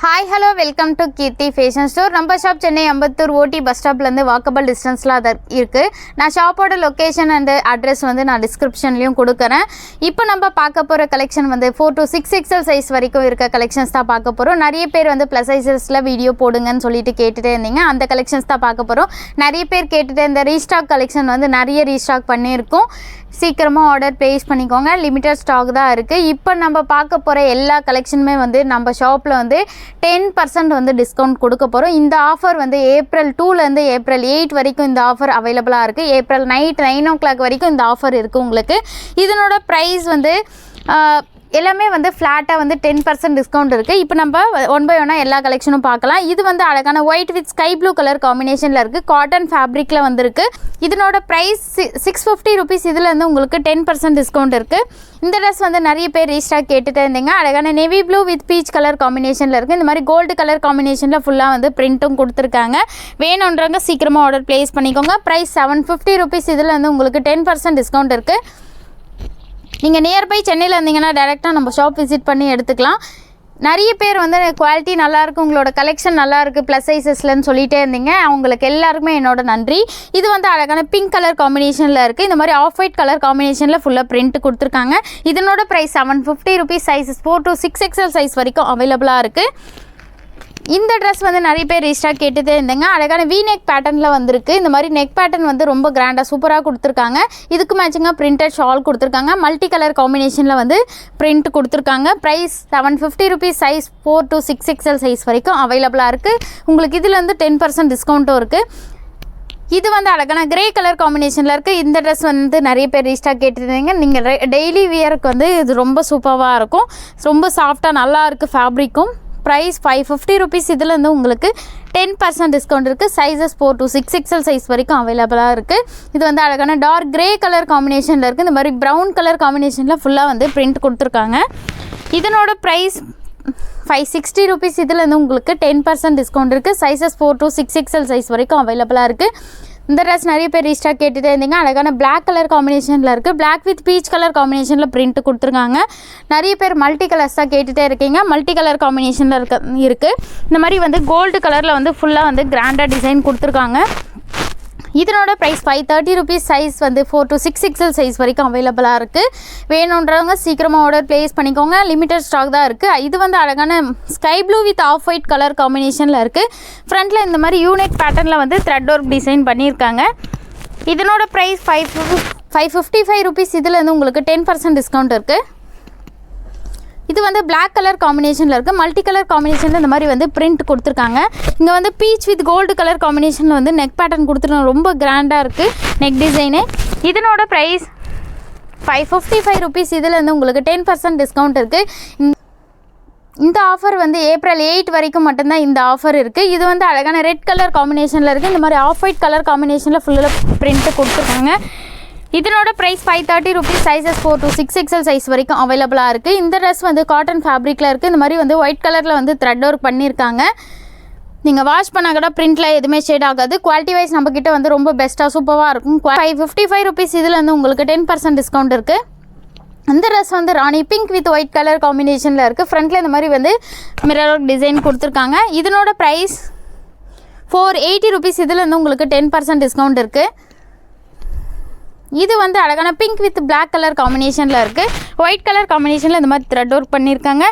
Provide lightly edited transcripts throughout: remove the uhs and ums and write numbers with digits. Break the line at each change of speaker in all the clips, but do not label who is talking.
Hi hello welcome to Keerthi fashion store. நம்ம shop Chennai Ambattur OT bus ஸ்டாப்லேருந்து walkable டிஸ்டன்ஸில் அது இருக்குது. நான் ஷாப்போட லொக்கேஷன் அண்டு அட்ரஸ் நான் டிஸ்கிரிப்ஷன்லேயும் கொடுக்குறேன். இப்போ நம்ம பார்க்க போகிற கலெக்ஷன் 4 to 6 XL சைஸ் வரைக்கும் இருக்க கலெக்ஷன்ஸ் தான் பார்க்க போகிறோம். நிறைய பேர் ப்ளஸ் சைஸஸில் வீடியோ போடுங்கன்னு சொல்லிட்டு கேட்டுகிட்டே இருந்தீங்க. அந்த கலெக்ஷன்ஸ் தான் பார்க்க போகிறோம். நிறைய பேர் கேட்டுகிட்டே இந்த ரீஸ்டாக் கலெக்ஷன் நிறைய ரீஸ்டாக் பண்ணியிருக்கோம். சீக்கிரமாக ஆர்டர் ப்ளேஸ் பண்ணிக்கோங்க. லிமிட்டட் ஸ்டாக் தான் இருக்குது. இப்போ நம்ம பார்க்க போகிற எல்லா கலெக்ஷனுமே நம்ம ஷாப்பில் 10% டிஸ்கவுண்ட் கொடுக்க போகிறோம். இந்த ஆஃபர் April 2லேருந்து April 8 வரைக்கும் இந்த ஆஃபர் அவைலபிளாக இருக்குது. April நைட் 9 o'clock வரைக்கும் இந்த ஆஃபர் இருக்குது உங்களுக்கு. இதனோட ப்ரைஸ் எல்லாமே ஃப்ளாட்டாக 10% டிஸ்கவுண்ட் இருக்குது. இப்போ நம்ம ஒன் பை ஒன்னாக எல்லா கலெக்ஷனும் பார்க்கலாம். இது அழகான white with sky blue colour காம்பினேஷனில் இருக்குது. காட்டன் ஃபேப்ரிக்கில் இருக்குது. இதனோட ப்ரைஸ் 650 rupees. இதில் உங்களுக்கு 10% டிஸ்கவுண்ட் இருக்குது. இந்த ட்ரெஸ் நிறைய பேர் ரீஸ்டாக் கேட்டுகிட்டே இருந்தீங்க. அழகான navy blue with peach colour காம்பினேஷனில் இருக்குது. இந்த மாதிரி கோல்டு கலர் காம்பினேஷனில் ஃபுல்லாக பிரிண்ட்டும் கொடுத்துருக்காங்க. வேணுன்றவங்க சீக்கிரமாக ஆர்டர் ப்ளேஸ் பண்ணிக்கோங்க. Price 750 rupees. இதில் உங்களுக்கு 10% டிஸ்கவுண்ட் இருக்குது. நீங்கள் நியர்பை சென்னையில் இருந்தீங்கன்னா டேரெக்டாக நம்ம ஷாப் விசிட் பண்ணி எடுத்துக்கலாம். நிறைய பேர் குவாலிட்டி நல்லாயிருக்கு, உங்களோட கலெக்ஷன் நல்லாயிருக்கு ப்ளஸ் சைஸஸ்லன்னு சொல்லிகிட்டே இருந்தீங்க. அவங்களுக்கு எல்லாருக்குமே என்னோட நன்றி. இது அழகான பிங்க் கலர் காம்பினேஷனில் இருக்குது. இந்த மாதிரி ஆஃப் ஒயிட் கலர் காம்பினேஷனில் ஃபுல்லாக பிரிண்ட் கொடுத்துருக்காங்க. இதனோட price 750 rupees. Sizes 4 to 6 XL size வரைக்கும் அவைலபிளாக இருக்குது. இந்த ட்ரெஸ் நிறைய பேர் ரீஸ்டாக் கேட்டுகிட்டே இருந்தேங்க. அழகான வி நெக் பேட்டர்னில் வந்திருக்கு. இந்த மாதிரி நெக் பேட்டர்ன் ரொம்ப கிராண்டாக சூப்பராக கொடுத்துருக்காங்க. இதுக்கு மேட்சிங்காக பிரிண்டட் ஷால் கொடுத்துருக்காங்க. மல்டி கலர் காம்பினேஷனில் பிரிண்ட் கொடுத்துருக்காங்க. Price 750 rupees. Size 4 to 6 XL size வரைக்கும் அவைலபிளாக இருக்குது. உங்களுக்கு இதில் 10% டிஸ்கவுண்ட்டும் இருக்குது. இது அழகான கிரே கலர் காம்பினேஷனில் இருக்குது. இந்த ட்ரெஸ் நிறைய பேர் ரீஸ்டாக் கேட்டுருந்தீங்க. நீங்கள் டெய்லி வியருக்கு இது ரொம்ப சூப்பராக இருக்கும். ரொம்ப சாஃப்டாக நல்லா இருக்குது ஃபேப்ரிக்கும். Price 550 rupees. இதில் உங்களுக்கு 10% டிஸ்கவுண்ட் இருக்குது. சைஸஸ் 4 to 6 XL சைஸ் வரைக்கும் அவைலபிளாக இருக்குது. இது அழகான டார்க் கிரே கலர் காம்பினேஷனில் இருக்குது. இந்த மாதிரி ப்ரௌன் கலர் காம்பினேஷனில் ஃபுல்லாக பிரிண்ட் கொடுத்துருக்காங்க. இதனோட ப்ரைஸ் 560 rupees. இதில் உங்களுக்கு 10% டிஸ்கவுண்ட் இருக்குது. சைஸஸ் 4 to 6 XL சைஸ் வரைக்கும் அவைலபிளாக இருக்குது. இந்த ட்ரெஸ் நிறைய பேர் ரீஸ்டாக் கேட்டுகிட்டே இருந்தீங்க. அழகான பிளாக் கலர் காம்பினேஷனில் இருக்குது. பிளாக் வித் பீச் கலர் காம்பினேஷனில் பிரிண்ட் கொடுத்துருக்காங்க. நிறைய பேர் மல்டி கலர்ஸ் தான் கேட்டுகிட்டே இருக்கீங்க. மல்டி கலர் காம்பினேஷனில் இருக்குது. இந்த மாதிரி கோல்டு கலரில் ஃபுல்லாக கிராண்டாக டிசைன் கொடுத்துருக்காங்க. இதனோட price 530 rupees. Size 4 to 6 XL size வரைக்கும் அவைலபிளாக இருக்குது. வேணுன்றவங்க சீக்கிரமாக ஆர்டர் ப்ளேஸ் பண்ணிக்கோங்க. லிமிட்டட் ஸ்டாக் தான் இருக்குது. இது அழகான sky blue with off white colour காம்பினேஷனில் இருக்குது. ஃப்ரண்ட்டில் இந்த மாதிரி யூனிக் பேட்டர்னில் த்ரெட் ஒர்க் டிசைன் பண்ணியிருக்காங்க. இதனோட ப்ரைஸ் 555 rupees. இதில் உங்களுக்கு 10% டிஸ்கவுண்ட் இருக்குது. இது பிளாக் கலர் காம்பினேஷனில் இருக்குது. மல்டி கலர் காம்பினேஷனில் இந்த மாதிரி பிரிண்ட் கொடுத்துருக்காங்க. இங்கே பீச் வித் கோல்டு கலர் காம்பினேஷனில் நெக் பேட்டர்ன் கொடுத்துருக்காங்க. ரொம்ப கிராண்டாக இருக்குது நெக் டிசைனு. இதனோட ப்ரைஸ் 555 rupees. இதில் உங்களுக்கு 10% டிஸ்கவுண்ட் இருக்குது. இந்த ஆஃபர் April 8 வரைக்கும் மட்டும்தான் இந்த ஆஃபர் இருக்குது. இது அழகான ரெட் கலர் காம்பினேஷனில் இருக்குது. இந்த மாதிரி ஆஃப் ஒயிட் கலர் காம்பினேஷனில் ஃபுல்லாக பிரிண்ட்டு கொடுத்துருக்காங்க. இதனோட price 530 rupees. Sizes 4 to 6 XL size வரைக்கும் அவைலபிளாக இருக்குது. இந்த ட்ரெஸ் காட்டன் ஃபேப்ரிக்கில் இருக்குது. இந்த மாதிரி ஒயிட் கலரில் த்ரெட் ஒர்க் பண்ணியிருக்காங்க. நீங்கள் வாஷ் பண்ணால் கூட பிரிண்டில் எதுவுமே ஷேட் ஆகாது. குவாலிட்டி வைஸ் நம்மக்கிட்ட ரொம்ப பெஸ்ட்டாக சூப்பராக இருக்கும். 555 rupees. இதில் உங்களுக்கு 10% டிஸ்கவுண்ட் இருக்குது. இந்த dress Rani pink with white colour காம்பினேஷனில் இருக்குது. ஃப்ரண்ட்டில் இந்த மாதிரி மிரர் ஒர்க் டிசைன் கொடுத்துருக்காங்க. இதனோட ப்ரைஸ் 480 rupees. இதில் உங்களுக்கு 10% டிஸ்கவுண்ட் இருக்குது. இது அழகான பிங்க் வித் பிளாக் கலர் காம்பினேஷனில் இருக்குது. ஒயிட் கலர் காம்பினேஷனில் இந்த மாதிரி த்ரெட் ஒர்க் பண்ணியிருக்காங்க.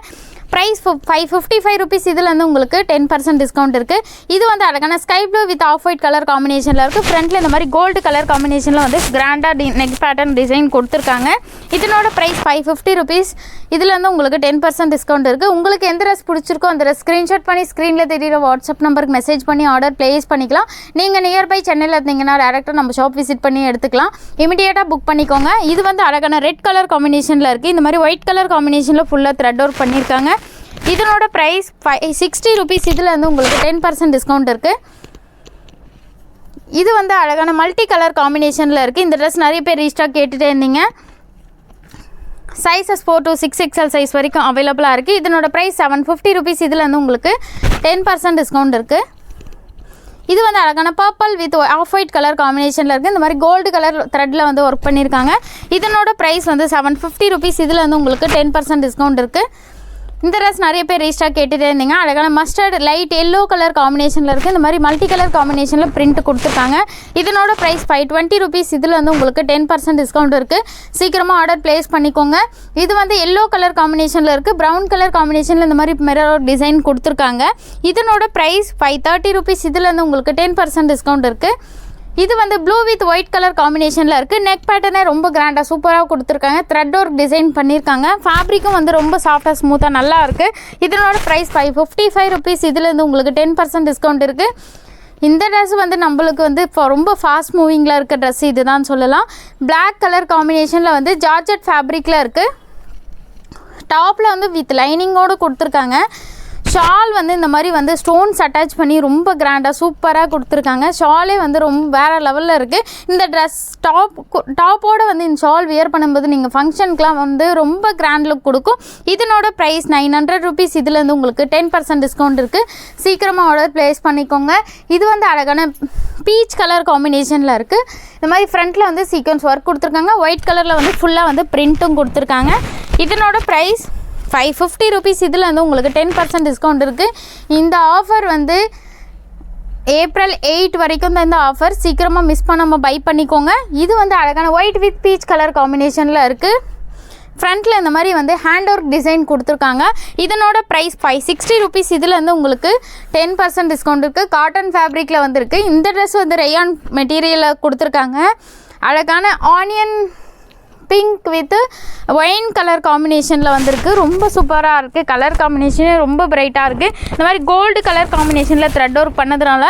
Price 555 rupees. இதில் உங்களுக்கு 10% டிஸ்கவுண்ட் இருக்குது. இது அழகான sky blue with off white colour காம்பினேஷனில் இருக்குது. ஃப்ரண்ட்டில் இந்த மாதிரி கோல்டு கலர் காம்பினேஷனில் கிராண்டாக நெக் பேட்டர்ன் டிசைன் கொடுத்துருக்காங்க. இதனோட ப்ரைஸ் 550 rupees. இதில் உங்களுக்கு 10% டிஸ்கவுண்ட் இருக்குது. உங்களுக்கு எந்த ட்ரெஸ் பிடிச்சிருக்கோ அந்த ட்ரெஸ் ஸ்க்ரீன்ஷாட் பண்ணி ஸ்க்ரீனில் தெரியுற வாட்ஸ்அப் நம்பருக்கு மெசேஜ் பண்ணி ஆர்டர் ப்ளேஸ் பண்ணிக்கலாம். நீங்கள் நியர்பை சென்னையில் இருந்தீங்கன்னா டேரெக்டாக நம்ம ஷாப் விசிட் பண்ணி எடுத்துக்கலாம். இமிடியேட்டாக புக் பண்ணிக்கோங்க. இது அழகான ரெட் கலர் காம்பினேஷனில் இருக்குது. இந்த மாதிரி ஒயிட் கலர் காம்பினேஷனில் ஃபுல்லாக த்ரெட் ஒர்க் பண்ணியிருக்காங்க. இதனோட ப்ரைஸ் 560 rupees. இதில் உங்களுக்கு 10% டிஸ்கவுண்ட் இருக்குது. இது அழகான மல்டி கலர் காம்பினேஷனில் இருக்குது. இந்த ட்ரெஸ் நிறைய பேர் ரீஸ்டாக் கேட்டுகிட்டே இருந்தீங்க. சைஸஸ் 4 to 6 XL சைஸ் வரைக்கும் அவைலபிளாக இருக்குது. இதனோட ப்ரைஸ் 750 rupees. இதில் உங்களுக்கு 10% டிஸ்கவுண்ட் இருக்குது. இது அழகான purple with off white colour காம்பினேஷனில் இருக்குது. இந்த மாதிரி கோல்டு கலர் த்ரெட்டில் ஒர்க் பண்ணியிருக்காங்க. இதனோட ப்ரைஸ் 750 rupees. இதில் உங்களுக்கு 10% டிஸ்கவுண்ட் இருக்குது. இந்த ட்ரெஸ் நிறைய பேர் ரீஸ்டாக் கேட்டுகிட்டே இருந்தீங்க. அழகான மஸ்டர்ட் லைட் எல்லோ கலர் காம்பினேஷனில் இருக்குது. இந்த மாதிரி மல்டி கலர் காம்பினேஷனில் பிரிண்ட் கொடுத்துருக்காங்க. இதனோட ப்ரைஸ் 520 rupees. இதில் வந்து உங்களுக்கு 10% டிஸ்கவுண்ட் இருக்குது. சீக்கிரமாக ஆர்டர் ப்ளேஸ் பண்ணிக்கோங்க. இது வந்து எல்லோ கலர் காம்பினேஷனில் இருக்குது. ப்ரௌன் கலர் காம்பினேஷனில் இந்த மாதிரி மிரர் டிசைன் கொடுத்துருக்காங்க. இதனோட ப்ரைஸ் 530 rupees. இதில் வந்து உங்களுக்கு 10% டிஸ்கவுண்ட் இருக்குது. இது வந்து ப்ளூ வித் ஒயிட் கலர் காம்பினேஷனில் இருக்குது. நெக் பேட்டர்னே ரொம்ப கிராண்டாக சூப்பராக கொடுத்துருக்காங்க. த்ரெட் ஒர்க் டிசைன் பண்ணியிருக்காங்க. ஃபேப்ரிக்கும் வந்து ரொம்ப சாஃப்டாக ஸ்மூத்தாக நல்லா இருக்குது. இதனோட ப்ரைஸ் 555 rupees. இதுலேருந்து உங்களுக்கு 10% டிஸ்கவுண்ட் இருக்குது. இந்த ட்ரெஸ் வந்து நம்மளுக்கு வந்து ரொம்ப ஃபாஸ்ட் மூவிங்கில் இருக்க ட்ரெஸ் இது தான் சொல்லலாம். பிளாக் கலர் காம்பினேஷனில் வந்து ஜார்ஜெட் ஃபேப்ரிக்கில் இருக்குது. டாப்பில் வந்து வித் லைனிங்கோடு கொடுத்துருக்காங்க. ஷால் வந்து இந்த மாதிரி வந்து ஸ்டோன்ஸ் அட்டாச் பண்ணி ரொம்ப கிராண்டாக சூப்பராக கொடுத்துருக்காங்க. ஷாலே வந்து ரொம்ப வேறு லெவலில் இருக்குது. இந்த ட்ரெஸ் டாப்போடு வந்து இந்த ஷால் வியர் பண்ணும்போது நீங்கள் ஃபங்க்ஷனுக்குலாம் வந்து ரொம்ப கிராண்ட் லுக் கொடுக்கும். இதனோட ப்ரைஸ் 900 rupees. இதுலேருந்து உங்களுக்கு 10% டிஸ்கவுண்ட் இருக்குது. சீக்கிரமாக ஆர்டர் ப்ளேஸ் பண்ணிக்கோங்க. இது வந்து அழகான பீச் கலர் காம்பினேஷனில் இருக்குது. இந்த மாதிரி ஃப்ரண்ட்டில் வந்து சீக்வன்ஸ் ஒர்க் கொடுத்துருக்காங்க. ஒயிட் கலரில் வந்து ஃபுல்லாக வந்து பிரிண்ட்டும் கொடுத்துருக்காங்க. இதனோட ப்ரைஸ் 550 rupees. இதில் வந்து உங்களுக்கு 10% டிஸ்கவுண்ட் இருக்குது. இந்த ஆஃபர் வந்து April 8 வரைக்கும் தான் இந்த ஆஃபர். சீக்கிரமாக மிஸ் பண்ணாமல் பை பண்ணிக்கோங்க. இது வந்து அழகான ஒயிட் வித் பீச் கலர் காம்பினேஷனில் இருக்குது. ஃப்ரண்ட்டில் இந்த மாதிரி வந்து ஹேண்ட் ஒர்க் டிசைன் கொடுத்துருக்காங்க. இதனோட ப்ரைஸ் 560 rupees. இதில் வந்து உங்களுக்கு 10% டிஸ்கவுண்ட் இருக்குது. காட்டன் ஃபேப்ரிக்கில் வந்துருக்கு. இந்த ட்ரெஸ் வந்து ரயான் மெட்டீரியலில் கொடுத்துருக்காங்க. அழகான onion pink with wine colour காம்பினேஷனில் வந்திருக்கு. ரொம்ப சூப்பராக இருக்குது. கலர் காம்பினேஷனே ரொம்ப பிரைட்டாக இருக்குது. இந்த மாதிரி கோல்டு கலர் காம்பினேஷனில் த்ரெட் ஒர்க் பண்ணதுனால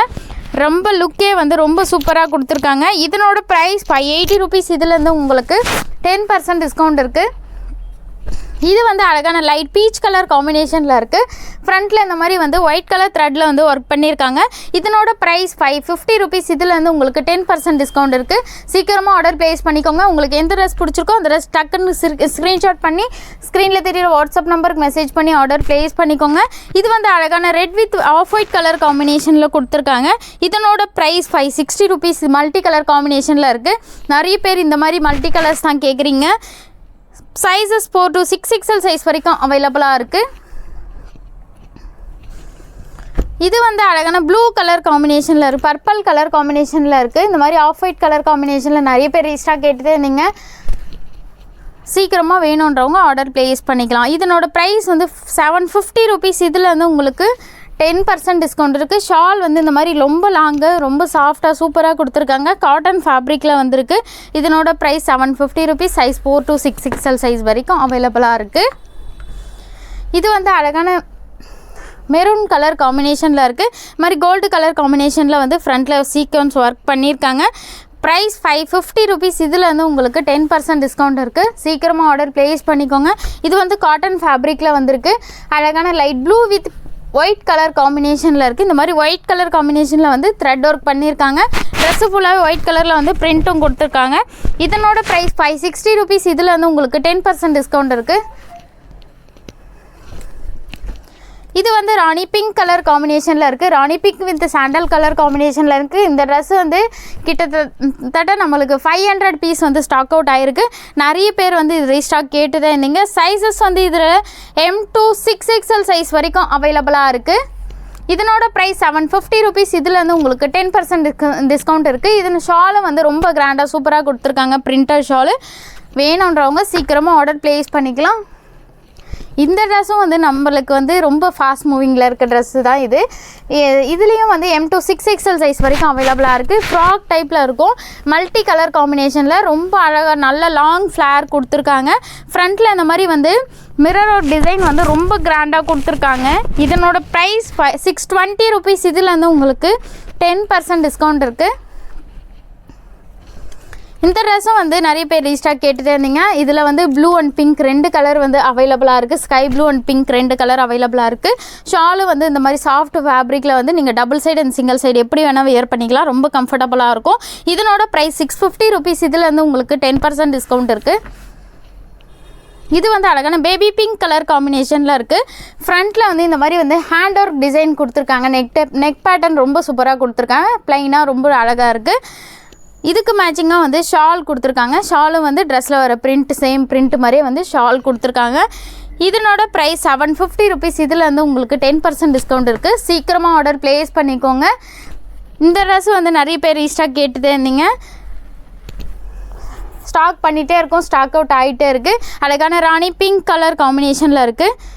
ரொம்ப லுக்கே வந்து ரொம்ப சூப்பராக கொடுத்துருக்காங்க. இதனோட ப்ரைஸ் 580 rupees. இதுலேருந்து உங்களுக்கு 10% டிஸ்கவுண்ட் இருக்குது. இது வந்து அழகான லைட் பீச் கலர் காம்பினேஷனில் இருக்குது. ஃப்ரண்ட்டில் இந்த மாதிரி வந்து ஒயிட் கலர் த்ரெட்டில் வந்து ஒர்க் பண்ணியிருக்காங்க. இதனோட ப்ரைஸ் 550 rupees. இதில் வந்து உங்களுக்கு 10% டிஸ்கவுண்ட் இருக்குது. சீக்கிரமாக ஆர்டர் ப்ளேஸ் பண்ணிக்கோங்க. உங்களுக்கு எந்த ட்ரெஸ் பிடிச்சிருக்கோ அந்த ட்ரெஸ் டக்குன்னு ஸ்க்ரீன்ஷாட் பண்ணி ஸ்க்ரீனில் தெரியுற வாட்ஸ்அப் நம்பருக்கு மெசேஜ் பண்ணி ஆர்டர் ப்ளேஸ் பண்ணிக்கோங்க. இது வந்து அழகான red with off white colour காம்பினேஷனில் கொடுத்துருக்காங்க. இதனோட ப்ரைஸ் 560 rupees. மல்டி கலர் காம்பினேஷனில் இருக்குது. நிறைய பேர் இந்த மாதிரி மல்டி கலர்ஸ் தான் கேட்குறீங்க. சைஸஸ் 4 to 6XL சைஸ் வரைக்கும் அவைலபிளாக இருக்குது. இது வந்து அழகான ப்ளூ கலர் காம்பினேஷனில் இருக்குது. பர்பிள் கலர் காம்பினேஷனில் இருக்குது. இந்த மாதிரி ஆஃப் ஒயிட் கலர் காம்பினேஷனில் நிறைய பேர் ரீஸ்டாக் கேட்டுகிட்டே இருந்தீங்க. சீக்கிரமாக வேணுன்றவங்க ஆர்டர் ப்ளேஸ் பண்ணிக்கலாம். இதனோட ப்ரைஸ் வந்து 750 rupees. இதில் வந்து உங்களுக்கு 10% டிஸ்கவுண்ட் இருக்குது. ஷால் வந்து இந்த மாதிரி ரொம்ப லாங்கு ரொம்ப சாஃப்டாக சூப்பராக கொடுத்துருக்காங்க. காட்டன் ஃபேப்ரிக்கில் வந்திருக்கு. இதனோட price 750 rupees. Size 4 to 6XL size வரைக்கும் அவைலபிளாக இருக்குது. இது வந்து அழகான மெரூன் கலர் காம்பினேஷனில் இருக்குது. இது மாதிரி கோல்டு கலர் காம்பினேஷனில் வந்து ஃப்ரண்ட்டில் சீக்வன்ஸ் ஒர்க் பண்ணியிருக்காங்க. Price 550 rupees. இதில் வந்து உங்களுக்கு 10% டிஸ்கவுண்ட் இருக்குது. சீக்கிரமாக ஆர்டர் ப்ளேஸ் பண்ணிக்கோங்க. இது வந்து காட்டன் ஃபேப்ரிக்கில் வந்திருக்கு. அழகான light blue with white colour காம்பினேஷனில் இருக்குது. இந்த மாதிரி ஒயிட் கலர் காம்பினேஷனில் வந்து த்ரெட் ஒர்க் பண்ணியிருக்காங்க. ட்ரெஸ்ஸு ஃபுல்லாகவே ஒயிட் கலரில் வந்து பிரிண்ட்டும் கொடுத்துருக்காங்க. இதனோட ப்ரைஸ் 560 rupees. இதில் வந்து உங்களுக்கு 10% டிஸ்கவுண்ட் இருக்குது. இது வந்து ராணி பிங்க் கலர் காம்பினேஷனில் இருக்குது. ராணி பிங்க் வித் சாண்டல் கலர் காம்பினேஷனில் இருக்குது. இந்த ட்ரெஸ் வந்து கிட்டத்தட்ட நம்மளுக்கு 500 பீஸ் வந்து ஸ்டாக் அவுட் ஆகிருக்கு. நிறைய பேர் வந்து இது ரீஸ்டாக் கேட்டு தான் இருந்தீங்க. சைஸஸ் வந்து இதில் M to 6XL சைஸ் வரைக்கும் அவைலபிளாக இருக்குது. இதனோட ப்ரைஸ் 750 rupees. இதில் வந்து உங்களுக்கு 10% டிஸ்கவுண்ட் இருக்குது. இதன் ஷாலும் வந்து ரொம்ப கிராண்டாக சூப்பராக கொடுத்துருக்காங்க. பிரிண்டர் ஷாலு வேணுன்றவங்க சீக்கிரமாக ஆர்டர் ப்ளேஸ் பண்ணிக்கலாம். இந்த ட்ரெஸ்ஸும் வந்து நம்மளுக்கு வந்து ரொம்ப ஃபாஸ்ட் மூவிங்கில் இருக்க ட்ரெஸ்ஸு தான் இது. இதுலேயும் வந்து M to 6XL சைஸ் வரைக்கும் அவைலபிளாக இருக்குது. ஃப்ராக் டைப்பில் இருக்கும். மல்டி கலர் காம்பினேஷனில் ரொம்ப அழகாக நல்ல லாங் ஃப்ளேர் கொடுத்துருக்காங்க. ஃப்ரண்ட்டில் இந்த மாதிரி வந்து மிரர் டிசைன் வந்து ரொம்ப கிராண்டாக கொடுத்துருக்காங்க. இதனோட ப்ரைஸ் 620 rupees. இதில் வந்து உங்களுக்கு 10% டிஸ்கவுண்ட் இருக்குது. இந்த ட்ரெஸ்ஸும் வந்து நிறைய பேர் ரீஸ்டாக் கேட்டுகிட்டே இருந்தீங்க. இதில் வந்து ப்ளூ அண்ட் பிங்க் 2 கலர் வந்து அவைலபிளாக இருக்குது. Sky blue and pink 2 colour அவைலபிளாக இருக்குது. ஷாலு வந்து இந்த மாதிரி சாஃப்ட் ஃபேப்ரிக்கில் வந்து நீங்கள் double side and single side எப்படி வேணால் வியர் பண்ணிக்கலாம். ரொம்ப கம்ஃபர்டபுளாக இருக்கும். இதனோட ப்ரைஸ் 650 rupees. இதில் வந்து உங்களுக்கு 10% டிஸ்கவுண்ட் இருக்குது. இது வந்து அழகான பேபி பிங்க் கலர் காம்பினேஷனில் இருக்குது. ஃப்ரண்ட்டில் வந்து இந்த மாதிரி வந்து ஹேண்ட் ஒர்க் டிசைன் கொடுத்துருக்காங்க. நெக் பேட்டர்ன் ரொம்ப சூப்பராக கொடுத்துருக்காங்க. ப்ளைனாக ரொம்ப அழகாக இருக்குது. இதுக்கு மேட்சிங்காக வந்து ஷால் கொடுத்துருக்காங்க. ஷாலும் வந்து ட்ரெஸ்ஸில் வர பிரிண்ட் சேம் பிரிண்ட் மாதிரியே வந்து ஷால் கொடுத்துருக்காங்க. இதனோட ப்ரைஸ் 750 rupees. இதில் வந்து உங்களுக்கு 10% டிஸ்கவுண்ட் இருக்குது. சீக்கிரமாக ஆர்டர் ப்ளேஸ் பண்ணிக்கோங்க. இந்த ட்ரெஸ் வந்து நிறைய பேர் ரீஸ்டாக் கேட்டுட்டே இருந்தீங்க. ஸ்டாக் பண்ணிகிட்டே இருக்கும், ஸ்டாக் அவுட் ஆகிட்டே இருக்குது. அழகான ராணி பிங்க் கலர் காம்பினேஷனில் இருக்குது.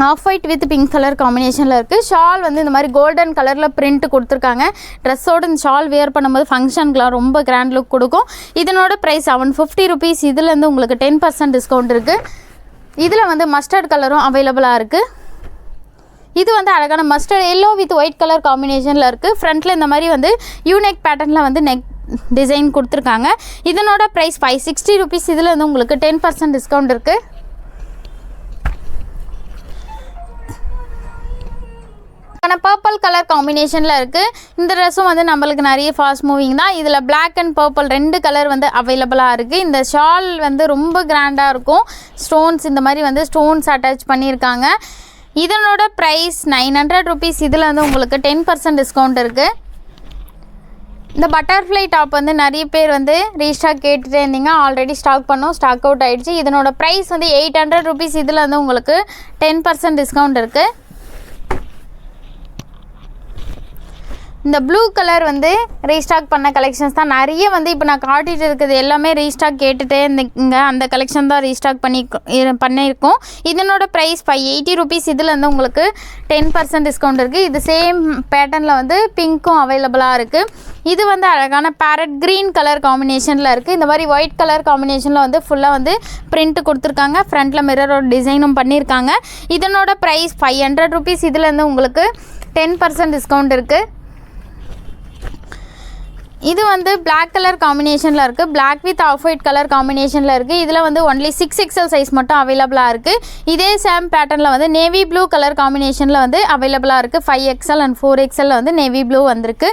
Off white with pink colour காம்பினேஷனில் இருக்குது. ஷால் வந்து இந்த மாதிரி கோல்டன் கலரில் பிரிண்ட் கொடுத்துருக்காங்க. ட்ரெஸ்ஸோடு இந்த ஷால் வேர் பண்ணும்போது ஃபங்க்ஷனுக்குலாம் ரொம்ப கிராண்ட் லுக் கொடுக்கும். இதனோட ப்ரைஸ் 750 rupees. இதுலேருந்து உங்களுக்கு 10% டிஸ்கவுண்ட் இருக்குது. இதில் வந்து மஸ்டர்ட் கலரும் அவைலபிளாக இருக்குது. இது வந்து அழகான mustard yellow with white colour காம்பினேஷனில் இருக்குது. ஃப்ரண்ட்டில் இந்த மாதிரி வந்து யூனெக் பேட்டர்னில் வந்து நெக் டிசைன் கொடுத்துருக்காங்க. இதனோட ப்ரைஸ் 560 rupees. இதில் வந்து உங்களுக்கு 10% டிஸ்கவுண்ட் இருக்குது. பர்பிள் கலர் காம்பினேஷனில் இருக்குது. இந்த ட்ரெஸ்ஸும் வந்து நம்மளுக்கு நிறைய ஃபாஸ்ட் மூவிங் தான். இதில் பிளாக் அண்ட் பர்பிள் 2 கலர் வந்து அவைலபிளாக இருக்குது. இந்த ஷால் வந்து ரொம்ப கிராண்டாக இருக்கும். ஸ்டோன்ஸ் இந்த மாதிரி வந்து ஸ்டோன்ஸ் அட்டாச் பண்ணியிருக்காங்க. இதனோட ப்ரைஸ் 900 rupees. இதில் வந்து உங்களுக்கு 10% டிஸ்கவுண்ட் இருக்குது. இந்த பட்டர்ஃப்ளை டாப் வந்து நிறைய பேர் வந்து ரீஸ்டாக் கேட்டுகிட்டே இருந்தீங்க. ஆல்ரெடி ஸ்டாக் பண்ணோம், ஸ்டாக் அவுட் ஆகிடுச்சு. இதனோட ப்ரைஸ் வந்து 800 rupees. இதில் வந்து உங்களுக்கு 10% டிஸ்கவுண்ட் இருக்குது. இந்த ப்ளூ கலர் வந்து ரீஸ்டாக் பண்ண கலெக்ஷன்ஸ் தான். நிறைய வந்து இப்போ நான் காட்டிகிட்டு இருக்குது எல்லாமே ரீஸ்டாக் கேட்டுகிட்டே இருந்தீங்க. அந்த கலெக்ஷன் தான் ரீஸ்டாக் பண்ணியிருக்கோம். இதனோட ப்ரைஸ் 580 rupees. இதில் வந்து உங்களுக்கு 10% டிஸ்கவுண்ட் இருக்குது. இது சேம் பேட்டர்னில் வந்து பிங்க்கும் அவைலபிளாக இருக்குது. இது வந்து அழகான பேரட் க்ரீன் கலர் காம்பினேஷனில் இருக்குது. இந்த மாதிரி ஒயிட் கலர் காம்பினேஷனில் வந்து ஃபுல்லாக வந்து பிரிண்ட் கொடுத்துருக்காங்க. ஃப்ரண்ட்டில் மிரரோட டிசைனும் பண்ணியிருக்காங்க. இதனோட ப்ரைஸ் 500 rupees. இதில் வந்து உங்களுக்கு 10% டிஸ்கவுண்ட் இருக்குது. இது வந்து பிளாக் கலர் காம்பினேஷனில் இருக்குது. Black with off white colour காம்பினேஷனில் இருக்குது. இதில் வந்து ஒன்லி 6XL சைஸ் மட்டும் அவைலபிளாக இருக்குது. இதே சேம் பேட்டர்னில் வந்து நேவி ப்ளூ கலர் காம்பினேஷனில் வந்து அவைலபிளாக இருக்குது. 5XL அண்ட் 4XL வந்து நேவி ப்ளூ வந்திருக்கு.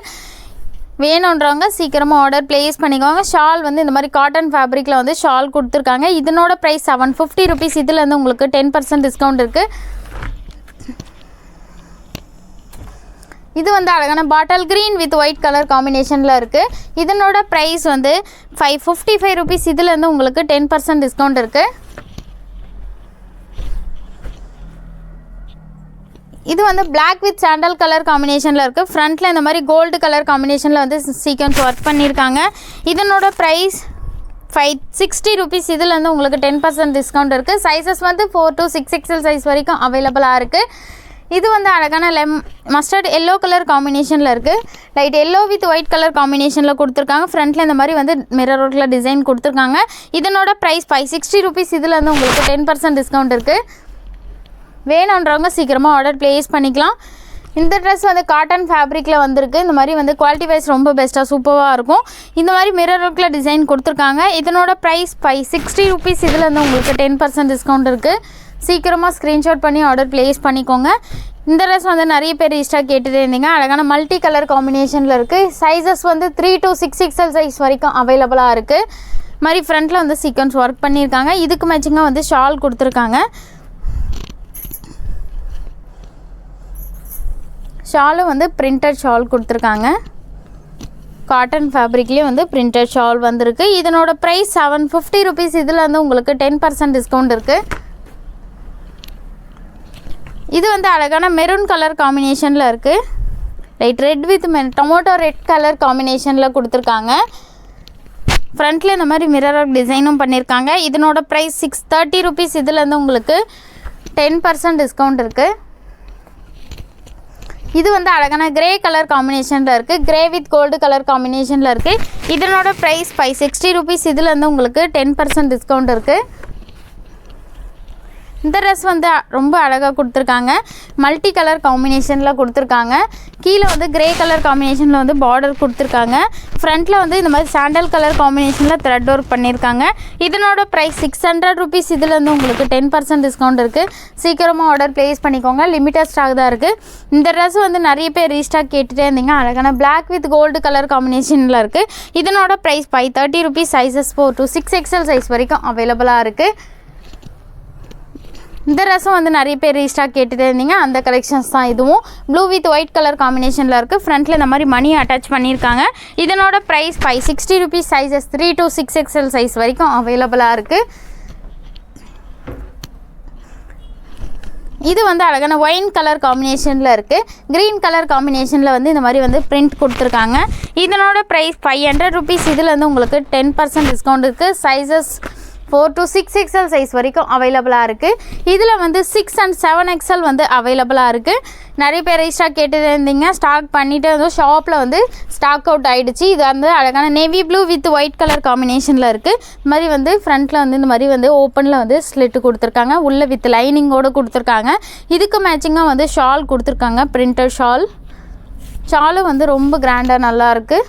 வேணுன்றவங்க சீக்கிரமாக ஆர்டர் ப்ளேஸ் பண்ணிக்கோங்க. ஷால் வந்து இந்த மாதிரி காட்டன் ஃபேப்ரிக்கில் வந்து ஷால் கொடுத்துருக்காங்க. இதனோட ப்ரைஸ் 750 rupees. இதில் வந்து உங்களுக்கு 10% டிஸ்கவுண்ட் இருக்குது. இது வந்து அழகான bottle green with white colour காம்பினேஷனில் இருக்குது. இதனோட ப்ரைஸ் வந்து 555 rupees. இதில் வந்து உங்களுக்கு 10% டிஸ்கவுண்ட் இருக்குது. இது வந்து பிளாக் வித் சாண்டல் கலர் காம்பினேஷனில் இருக்குது. ஃப்ரண்ட்டில் இந்த மாதிரி கோல்டு கலர் காம்பினேஷனில் வந்து சீக்வென்ஸ் ஒர்க் பண்ணியிருக்காங்க. இதனோட ப்ரைஸ் 560 rupees. இதில் வந்து உங்களுக்கு 10% டிஸ்கவுண்ட் இருக்குது. சைஸஸ் வந்து 4 to 6XL சைஸ் வரைக்கும் அவைலபிளாக இருக்குது. இது வந்து அழகான மஸ்டர்ட் எல்லோ கலர் காம்பினேஷனில் இருக்குது. Light yellow with white colour காம்பினேஷனில் கொடுத்துருக்காங்க. ஃப்ரண்ட்டில் இந்த மாதிரி வந்து மிரர் ஒர்க்கில் டிசைன் கொடுத்துருக்காங்க. இதனோட ப்ரைஸ் 560 rupees. இதில் வந்து உங்களுக்கு 10% டிஸ்கவுண்ட் இருக்குது. வேணுன்றவங்க சீக்கிரமாக ஆர்டர் ப்ளேஸ் பண்ணிக்கலாம். இந்த ட்ரெஸ் வந்து காட்டன் ஃபேப்ரிக்கில் வந்திருக்கு. இந்த மாதிரி வந்து குவாலிட்டி வைஸ் ரொம்ப பெஸ்ட்டாக சூப்பராக இருக்கும். இந்த மாதிரி மிரர் ஒர்க்கில் டிசைன் கொடுத்துருக்காங்க. இதனோட ப்ரைஸ் 560 rupees. இதில் வந்து உங்களுக்கு 10% டிஸ்கவுண்ட் இருக்குது. சீக்கிரமாக ஸ்க்ரீன்ஷாட் பண்ணி ஆர்டர் ப்ளேஸ் பண்ணிக்கோங்க. இந்த ட்ரெஸ் வந்து நிறைய பேர் ரீஸ்டாக் கேட்டுகிட்டே இருந்தீங்க. அழகான மல்டி கலர் காம்பினேஷனில் இருக்குது. சைஸஸ் வந்து 3 to 6XL சைஸ் வரைக்கும் அவைலபிளாக இருக்குது. மாதிரி ஃப்ரண்ட்டில் வந்து சீக்வென்ஸ் ஒர்க் பண்ணியிருக்காங்க. இதுக்கு மேட்சிங்காக வந்து ஷால் கொடுத்துருக்காங்க. ஷாலும் வந்து பிரிண்டட் ஷால் கொடுத்துருக்காங்க. காட்டன் ஃபேப்ரிக்லேயே வந்து பிரிண்டட் ஷால் வந்திருக்கு. இதனோட ப்ரைஸ் 750 rupees. இதில் வந்து உங்களுக்கு 10% டிஸ்கவுண்ட் இருக்குது. இது வந்து அழகான மெரூன் கலர் காம்பினேஷனில் இருக்குது. Light red with tomato red colour காம்பினேஷனில் கொடுத்துருக்காங்க. ஃப்ரண்ட்டில் இந்த மாதிரி மிரர் டிசைனும் பண்ணியிருக்காங்க. இதனோட ப்ரைஸ் 630 rupees. இதில் வந்து உங்களுக்கு 10% டிஸ்கவுண்ட் இருக்குது. இது வந்து அழகான கிரே கலர் காம்பினேஷனில் இருக்குது. கிரே வித் கோல்டு கலர் காம்பினேஷனில் இருக்குது. இதனோட ப்ரைஸ் 560 rupees. இதில் வந்து உங்களுக்கு 10% டிஸ்கவுண்ட் இருக்குது. இந்த ட்ரெஸ் வந்து ரொம்ப அழகாக கொடுத்துருக்காங்க. மல்டி கலர் காம்பினேஷனில் கொடுத்துருக்காங்க. கீழே வந்து கிரே கலர் காம்பினேஷனில் வந்து பார்டர் கொடுத்துருக்காங்க. ஃப்ரண்ட்டில் வந்து இந்த மாதிரி சாண்டல் கலர் காம்பினேஷனில் த்ரெட் ஒர்க் பண்ணியிருக்காங்க. இதனோட ப்ரைஸ் 600 rupees. இதில் வந்து உங்களுக்கு 10% டிஸ்கவுண்ட் இருக்குது. சீக்கிரமாக ஆர்டர் ப்ளேஸ் பண்ணிக்கோங்க. லிமிட்டட் ஸ்டாக் தான் இருக்குது. இந்த ட்ரெஸ் வந்து நிறைய பேர் ரீஸ்டாக் கேட்டுகிட்டே இருந்தீங்க. அழகான பிளாக் வித் கோல்டு கலர் காம்பினேஷனில் இருக்குது. இதனோட price 530 rupees. Sizes 4 to 6XL size வரைக்கும் அவைலபிளாக இருக்குது. இந்த ட்ரெஸ்ஸும் வந்து நிறைய பேர் ரீஸ்டாக் கேட்டுகிட்டே இருந்தீங்க. அந்த கலெக்ஷன்ஸ் தான் இதுவும். ப்ளூ வித் ஒயிட் கலர் காம்பினேஷனில் இருக்குது. ஃப்ரண்ட்டில் இந்த மாதிரி மணி அட்டாச் பண்ணியிருக்காங்க. இதனோட price 560 rupees. Sizes 3 to 6XL size வரைக்கும் அவைலபிளாக இருக்குது. இது வந்து அழகான ஒயின் கலர் காம்பினேஷனில் இருக்குது. க்ரீன் கலர் காம்பினேஷனில் வந்து இந்த மாதிரி வந்து பிரிண்ட் கொடுத்துருக்காங்க. இதனோட ப்ரைஸ் 500 rupees. இதில் வந்து உங்களுக்கு 10% டிஸ்கவுண்ட் இருக்குது. சைஸஸ் 4 to 6XL சைஸ் வரைக்கும் அவைலபிளாக இருக்குது. இதில் வந்து 6 and 7XL வந்து அவைலபிளாக இருக்குது. நிறைய பேர் ரீஸ்டாக் கேட்டுட்டு இருந்தீங்க, ஸ்டாக் பண்ணிவிட்டு வந்து ஷாப்பில் வந்து ஸ்டாக் அவுட் ஆகிடுச்சு. இது வந்து அழகான navy blue with white colour காம்பினேஷனில் இருக்குது. இந்த மாதிரி வந்து ஃப்ரண்ட்டில் வந்து இந்த மாதிரி வந்து ஓப்பனில் வந்து ஸ்லிட்டு கொடுத்துருக்காங்க, உள்ளே வித் லைனிங்கோடு கொடுத்துருக்காங்க. இதுக்கு மேட்சிங்காக வந்து ஷால் கொடுத்துருக்காங்க, பிரிண்டட் ஷாலும் வந்து ரொம்ப கிராண்டாக நல்லாயிருக்கு.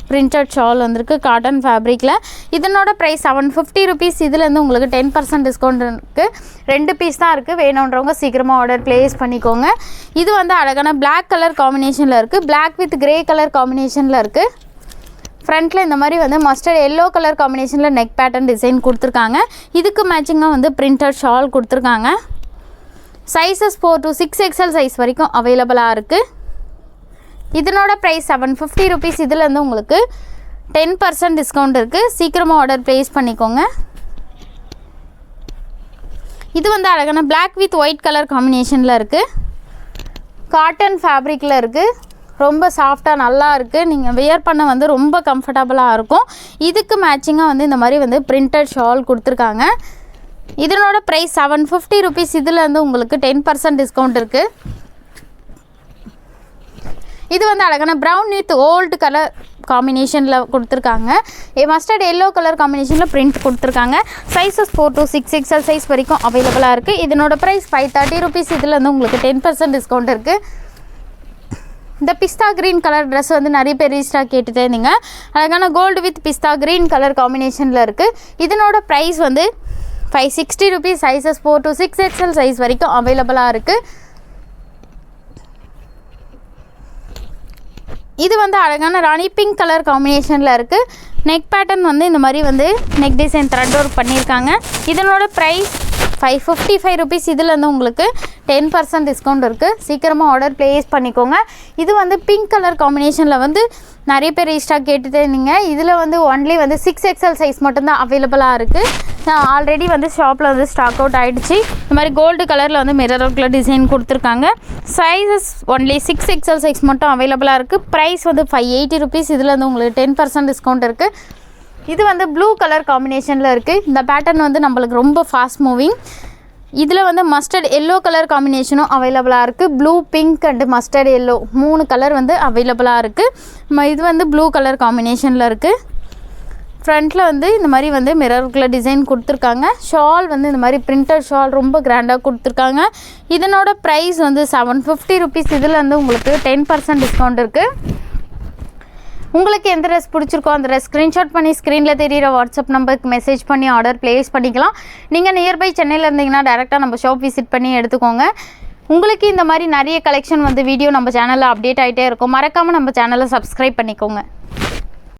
பிரிண்டட் ஷால் வந்திருக்கு காட்டன் ஃபேப்ரிக்கில். இதனோட ப்ரைஸ் 750 rupees. இதுலேருந்து உங்களுக்கு 10% டிஸ்கவுண்ட் இருக்குது. 2 பீஸ் தான் இருக்குது. வேணுன்றவங்க சீக்கிரமாக ஆர்டர் ப்ளேஸ் பண்ணிக்கோங்க. இது வந்து அழகான பிளாக் கலர் காம்பினேஷனில் இருக்குது. பிளாக் வித் கிரே கலர் காம்பினேஷனில் இருக்குது. ஃப்ரண்ட்டில் இந்த மாதிரி வந்து மஸ்டர்ட் எல்லோ கலர் காம்பினேஷனில் நெக் பேட்டர்ன் டிசைன் கொடுத்துருக்காங்க. இதுக்கு மேட்சிங்காக வந்து பிரிண்டட் ஷால் கொடுத்துருக்காங்க. சைஸஸ் 4 to 6XL சைஸ் வரைக்கும் அவைலபிளாக இருக்குது. இதனோட ப்ரைஸ் 750 rupees. இதிலேருந்து உங்களுக்கு 10% டிஸ்கவுண்ட் இருக்குது. சீக்கிரமாக ஆர்டர் ப்ளேஸ் பண்ணிக்கோங்க. இது வந்து அழகான பிளாக் வித் ஒயிட் கலர் காம்பினேஷனில் இருக்குது. காட்டன் ஃபேப்ரிக்கில் இருக்குது. ரொம்ப சாஃப்டாக நல்லா இருக்குது. நீங்கள் வியர் பண்ண வந்து ரொம்ப கம்ஃபர்டபுளாக இருக்கும். இதுக்கு மேட்சிங்காக வந்து இந்த மாதிரி வந்து பிரிண்டட் ஷால் கொடுத்துருக்காங்க. இதனோட ப்ரைஸ் 750 rupees. இதிலேருந்து உங்களுக்கு 10% டிஸ்கவுண்ட் இருக்குது. இது வந்து அழகான ப்ரௌன் வித் ஓல்டு கலர் காம்பினேஷனில் கொடுத்துருக்காங்க. மஸ்டர்ட் எல்லோ கலர் காம்பினேஷனில் பிரிண்ட் கொடுத்துருக்காங்க. சைஸஸ் 4 to 6XL சைஸ் வரைக்கும் அவைலபிளாக இருக்குது. இதனோட ப்ரைஸ் 530 rupees. இதில் வந்து உங்களுக்கு 10% டிஸ்கவுண்ட் இருக்குது. இந்த பிஸ்தா க்ரீன் கலர் ட்ரெஸ் வந்து நிறைய பேர் ரீஸ்டாக் கேட்டுகிட்டே இருந்தீங்க. அழகான gold with pista green colour காம்பினேஷனில் இருக்குது. இதனோட ப்ரைஸ் வந்து 560 rupees. Sizes 4 to 6XL size வரைக்கும் அவைலபிளாக இருக்குது. இது வந்து அழகான ராணி பிங்க் கலர் காம்பினேஷனில் இருக்குது. நெக் பேட்டர்ன் வந்து இந்த மாதிரி வந்து நெக் டிசைன் த்ரெட் ஒர்க் பண்ணியிருக்காங்க. இதனோட ப்ரைஸ் 555 rupees. இதில் வந்து உங்களுக்கு 10% டிஸ்கவுண்ட் இருக்குது. சீக்கிரமாக ஆர்டர் ப்ளேஸ் பண்ணிக்கோங்க. இது வந்து பிங்க் கலர் காம்பினேஷனில் வந்து நிறைய பேர் ரீஸ்டாக் கேட்டுகிட்டே இருந்தீங்க. இதில் வந்து ஒன்லி வந்து 6XL சைஸ் மட்டும்தான் அவைலபிளாக இருக்குது. ஆல்ரெடி வந்து ஷாப்பில் வந்து ஸ்டாக் அவுட் ஆகிடுச்சு. இந்த மாதிரி கோல்டு கலரில் வந்து மிரர் ஒர்க்கில் டிசைன் கொடுத்துருக்காங்க. சைஸஸ் ஒன்லி 6XL சைஸ் மட்டும் அவைலபிளாக இருக்குது. ப்ரைஸ் வந்து 580 rupees. இதில் வந்து உங்களுக்கு 10% டிஸ்கவுண்ட் இருக்குது. இது வந்து ப்ளூ கலர் காம்பினேஷனில் இருக்குது. இந்த பேட்டர்ன் வந்து நம்மளுக்கு ரொம்ப ஃபாஸ்ட் மூவிங். இதில் வந்து மஸ்டர்ட் எல்லோ கலர் காம்பினேஷனும் அவைலபிளாக இருக்குது. Blue, pink and mustard yellow 3 colour வந்து அவைலபிளாக இருக்குது. இது வந்து ப்ளூ கலர் காம்பினேஷனில் இருக்குது. ஃப்ரண்ட்டில் வந்து இந்த மாதிரி வந்து மிரருக்குள்ள டிசைன் கொடுத்துருக்காங்க. ஷால் வந்து இந்த மாதிரி பிரிண்டட் ஷால் ரொம்ப கிராண்டாக கொடுத்துருக்காங்க. இதனோட ப்ரைஸ் வந்து 750 rupees. இதில் வந்து உங்களுக்கு 10% டிஸ்கவுண்ட் இருக்குது. உங்களுக்கு எந்த ட்ரெஸ் பிடிச்சிருக்கோ அந்த ட்ரெஸ் ஸ்க்ரீன்ஷாட் பண்ணி ஸ்க்ரீனில் தெரியிற வாட்ஸ்அப் நம்பருக்கு மெசேஜ் பண்ணி ஆர்டர் ப்ளேஸ் பண்ணிக்கலாம். நீங்கள் நியர்பை சென்னையில் இருந்தீங்கன்னா டேரெக்டாக நம்ம ஷாப் விசிட் பண்ணி எடுத்துக்கோங்க. உங்களுக்கு இந்த மாதிரி நிறைய கலெக்ஷன் வந்து வீடியோ நம்ம சேனலில் அப்டேட் ஆகிட்டே இருக்கும். மறக்காமல் நம்ம சேனலை சப்ஸ்கிரைப் பண்ணிக்கோங்க.